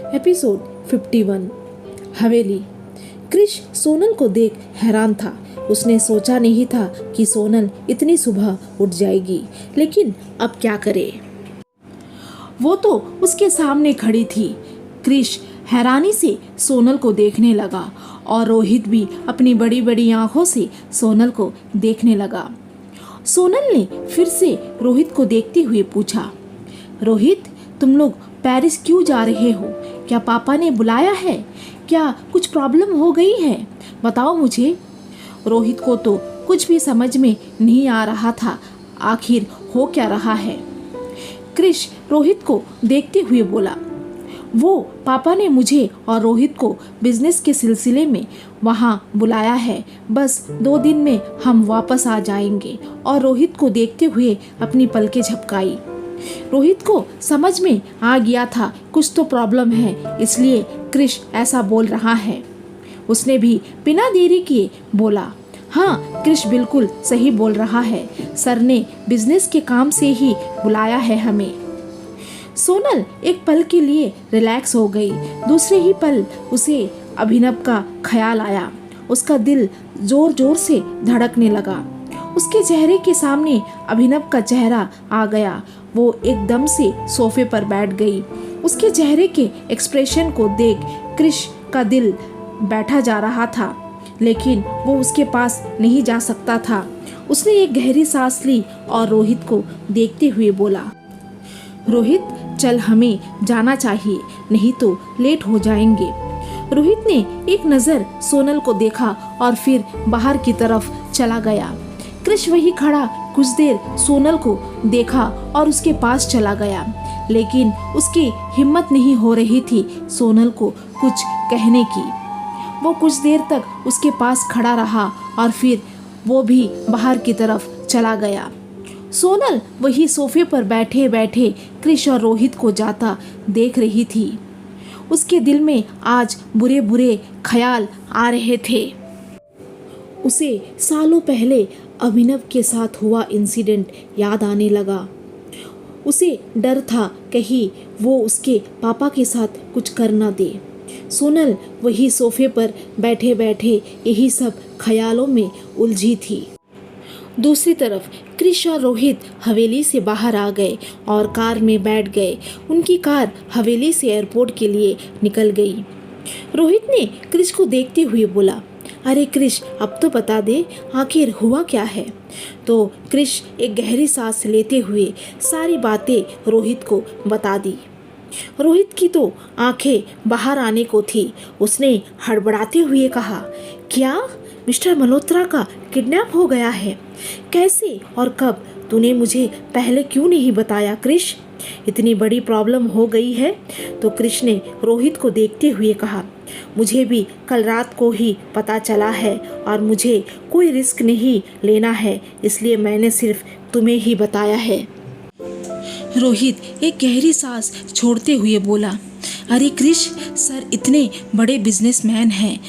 Episode 51। हवेली। क्रिश सोनल को देख हैरान था। उसने सोचा नहीं था कि सोनल इतनी सुबह उठ जाएगी, लेकिन अब क्या करे। वो तो उसके सामने खड़ी थी। क्रिश हैरानी से सोनल को देखने लगा और रोहित भी अपनी बड़ी बड़ी आंखों से सोनल को देखने लगा। सोनल ने फिर से रोहित को देखते हुए पूछा, रोहित, तुम लोग पेरिस क्यों जा रहे हो? क्या पापा ने बुलाया है? क्या कुछ प्रॉब्लम हो गई है? बताओ मुझे। रोहित को तो कुछ भी समझ में नहीं आ रहा था, आखिर हो क्या रहा है। क्रिश रोहित को देखते हुए बोला, वो पापा ने मुझे और रोहित को बिजनेस के सिलसिले में वहाँ बुलाया है। बस 2 दिन में हम वापस आ जाएंगे। और रोहित को देखते हुए अपनी पलकें झपकाई। रोहित को समझ में आ गया था कुछ तो प्रॉब्लम है, इसलिए क्रिश ऐसा बोल रहा है। उसने भी बिना देरी किए बोला, हाँ, क्रिश बिल्कुल सही बोल रहा है। सर ने बिजनेस के काम से ही बुलाया है हमें। सोनल एक पल के लिए रिलैक्स हो गई। दूसरे ही पल उसे अभिनव का ख्याल आया। उसका दिल जोर जोर से धड़कने लगा। उसके चेहरे के सामने अभिनव का चेहरा आ गया। वो एकदम से सोफे पर बैठ गई। उसके चेहरे के एक्सप्रेशन को देख क्रिश का दिल बैठा जा रहा था, लेकिन वो उसके पास नहीं जा सकता था। उसने एक गहरी सांस ली और रोहित को देखते हुए बोला, रोहित, चल, हमें जाना चाहिए, नहीं तो लेट हो जाएंगे। रोहित ने एक नज़र सोनल को देखा और फिर बाहर की तरफ चला गया। क्रिश वही खड़ा कुछ देर सोनल को देखा और उसके पास चला गया, लेकिन उसकी हिम्मत नहीं हो रही थी सोनल को कुछ कहने की। वो कुछ देर तक उसके पास खड़ा रहा और फिर वो भी बाहर की तरफ चला गया। सोनल वही सोफे पर बैठे बैठे क्रिश और रोहित को जाता देख रही थी। उसके दिल में आज बुरे बुरे ख्याल आ रहे थे। उसे सालों पहले अभिनव के साथ हुआ इंसिडेंट याद आने लगा। उसे डर था कहीं वो उसके पापा के साथ कुछ कर ना दे। सोनल वही सोफे पर बैठे बैठे यही सब ख्यालों में उलझी थी। दूसरी तरफ क्रिश और रोहित हवेली से बाहर आ गए और कार में बैठ गए। उनकी कार हवेली से एयरपोर्ट के लिए निकल गई। रोहित ने क्रिश को देखते हुए बोला, अरे क्रिश, अब तो बता दे, आखिर हुआ क्या है? तो क्रिश एक गहरी सांस लेते हुए सारी बातें रोहित को बता दी। रोहित की तो आंखें बाहर आने को थी। उसने हड़बड़ाते हुए कहा, क्या मिस्टर मल्होत्रा का किडनैप हो गया है? कैसे और कब? तूने मुझे पहले क्यों नहीं बताया क्रिश? इतनी बड़ी प्रॉब्लम हो गई है। तो क्रिश ने रोहित को देखते हुए कहा, मुझे भी कल रात को ही पता चला है और मुझे कोई रिस्क नहीं लेना है, इसलिए मैंने सिर्फ तुम्हें ही बताया है। रोहित एक गहरी सांस छोड़ते हुए बोला, अरे क्रिश, सर इतने बड़े बिजनेसमैन हैं,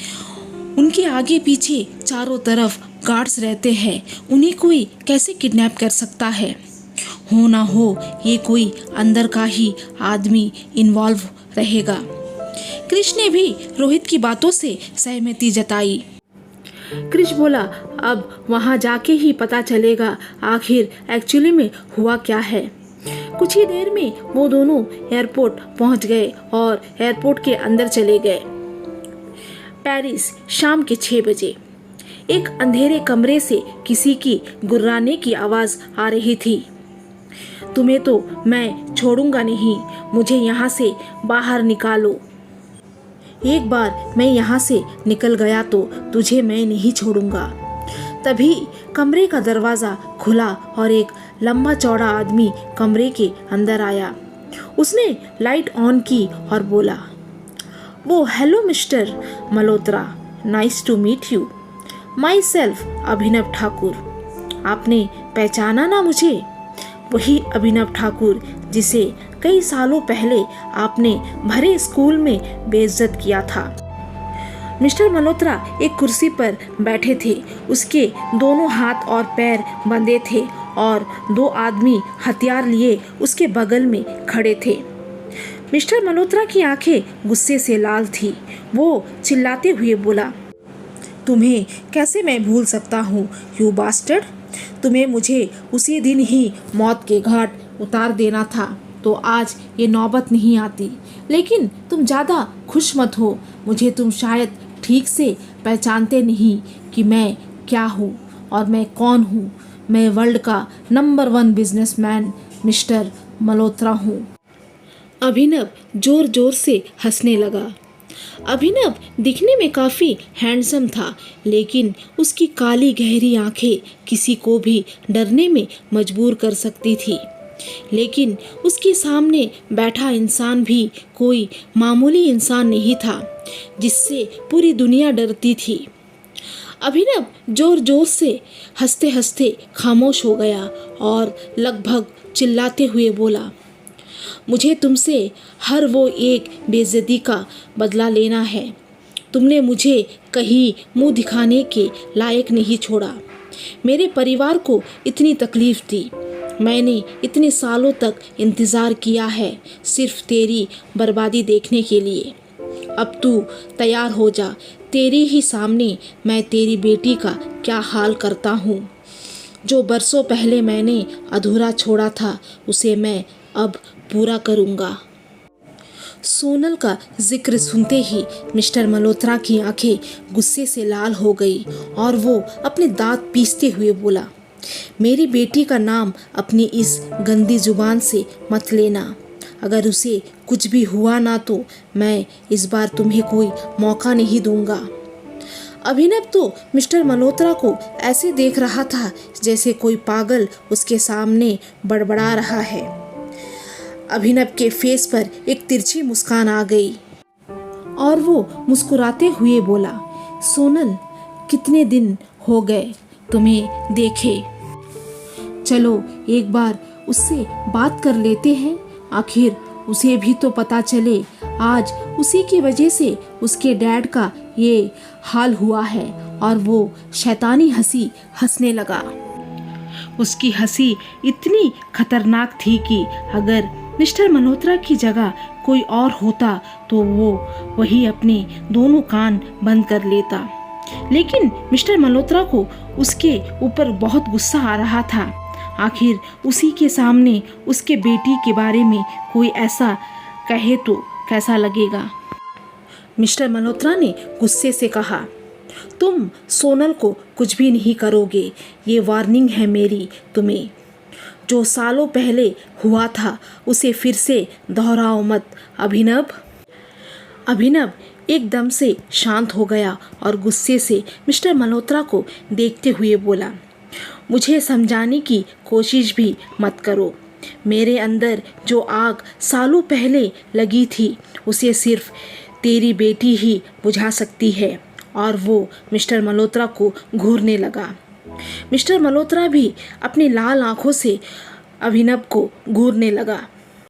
उनके आगे पीछे चारों तरफ गार्ड्स रहते हैं, उन्हें कोई कैसे किडनैप कर सकता है? हो ना हो ये कोई अंदर का ही आदमी इन्वॉल्व रहेगा। क्रिश ने भी रोहित की बातों से सहमति जताई। क्रिश बोला, अब वहाँ जाके ही पता चलेगा आखिर एक्चुअली में हुआ क्या है। कुछ ही देर में वो दोनों एयरपोर्ट पहुँच गए और एयरपोर्ट के अंदर चले गए। पेरिस, शाम के 6 बजे। एक अंधेरे कमरे से किसी की गुर्राने की आवाज़ आ रही थी। तुम्हें तो मैं छोड़ूंगा नहीं, मुझे यहाँ से बाहर निकालो। एक बार मैं यहाँ से निकल गया तो तुझे मैं नहीं छोड़ूंगा। तभी कमरे का दरवाज़ा खुला और एक लंबा चौड़ा आदमी कमरे के अंदर आया। उसने लाइट ऑन की और बोला, वो hello mister Malhotra, nice to meet you. Myself Abhinav Thakur. आपने पहचाना ना मुझे? वही अभिनव ठाकुर जिसे कई सालों पहले आपने भरे स्कूल में बेइज्जत किया था। मिस्टर मल्होत्रा एक कुर्सी पर बैठे थे। उसके दोनों हाथ और पैर बंधे थे और 2 आदमी हथियार लिए उसके बगल में खड़े थे। मिस्टर मल्होत्रा की आंखें गुस्से से लाल थी। वो चिल्लाते हुए बोला, तुम्हें कैसे मैं भूल सकता हूँ यू बास्टर्ड। तुम्हें मुझे उसी दिन ही मौत के घाट उतार देना था तो आज ये नौबत नहीं आती। लेकिन तुम ज़्यादा खुश मत हो, मुझे तुम शायद ठीक से पहचानते नहीं कि मैं क्या हूँ और मैं कौन हूँ। मैं वर्ल्ड का नंबर 1 बिजनेसमैन मिस्टर मल्होत्रा हूँ। अभिनव जोर जोर से हंसने लगा। अभिनव दिखने में काफ़ी हैंडसम था, लेकिन उसकी काली गहरी आंखें किसी को भी डरने में मजबूर कर सकती थी। लेकिन उसके सामने बैठा इंसान भी कोई मामूली इंसान नहीं था जिससे पूरी दुनिया डरती थी। अभिनव जोर जोर से हंसते हंसते खामोश हो गया और लगभग चिल्लाते हुए बोला, मुझे तुमसे हर वो एक बेइज्जती का बदला लेना है। तुमने मुझे कहीं मुंह दिखाने के लायक नहीं छोड़ा। मेरे परिवार को इतनी तकलीफ दी। मैंने इतने सालों तक इंतज़ार किया है सिर्फ तेरी बर्बादी देखने के लिए। अब तू तैयार हो जा, तेरे ही सामने मैं तेरी बेटी का क्या हाल करता हूँ। जो बरसों पहले मैंने अधूरा छोड़ा था उसे मैं अब पूरा करूँगा। सोनल का जिक्र सुनते ही मिस्टर मल्होत्रा की आंखें गुस्से से लाल हो गई और वो अपने दांत पीसते हुए बोला, मेरी बेटी का नाम अपनी इस गंदी जुबान से मत लेना। अगर उसे कुछ भी हुआ ना तो मैं इस बार तुम्हें कोई मौका नहीं दूंगा। अभिनव तो मिस्टर मल्होत्रा को ऐसे देख रहा था जैसे कोई पागल उसके सामने बड़बड़ा रहा है। अभिनव के फेस पर एक तिरछी मुस्कान आ गई और वो मुस्कुराते हुए बोला, सोनल, कितने दिन हो गए तुम्हें देखे। चलो एक बार उससे बात कर लेते हैं, आखिर उसे भी तो पता चले आज उसी की वजह से उसके डैड का ये हाल हुआ है। और वो शैतानी हंसी हंसने लगा। उसकी हंसी इतनी खतरनाक थी कि अगर मिस्टर मल्होत्रा की जगह कोई और होता तो वो वही अपने दोनों कान बंद कर लेता। लेकिन मिस्टर मल्होत्रा को उसके ऊपर बहुत गुस्सा आ रहा था। आखिर उसी के सामने उसके बेटी के बारे में कोई ऐसा कहे तो कैसा लगेगा। मिस्टर मल्होत्रा ने गुस्से से कहा, तुम सोनल को कुछ भी नहीं करोगे, ये वार्निंग है मेरी तुम्हें। जो सालों पहले हुआ था उसे फिर से दोहराओ मत। अभिनव एकदम से शांत हो गया और गुस्से से मिस्टर मल्होत्रा को देखते हुए बोला, मुझे समझाने की कोशिश भी मत करो। मेरे अंदर जो आग सालों पहले लगी थी उसे सिर्फ तेरी बेटी ही बुझा सकती है। और वो मिस्टर मल्होत्रा को घूरने लगा। मिस्टर मल्होत्रा भी अपनी लाल आंखों से अभिनव को घूरने लगा।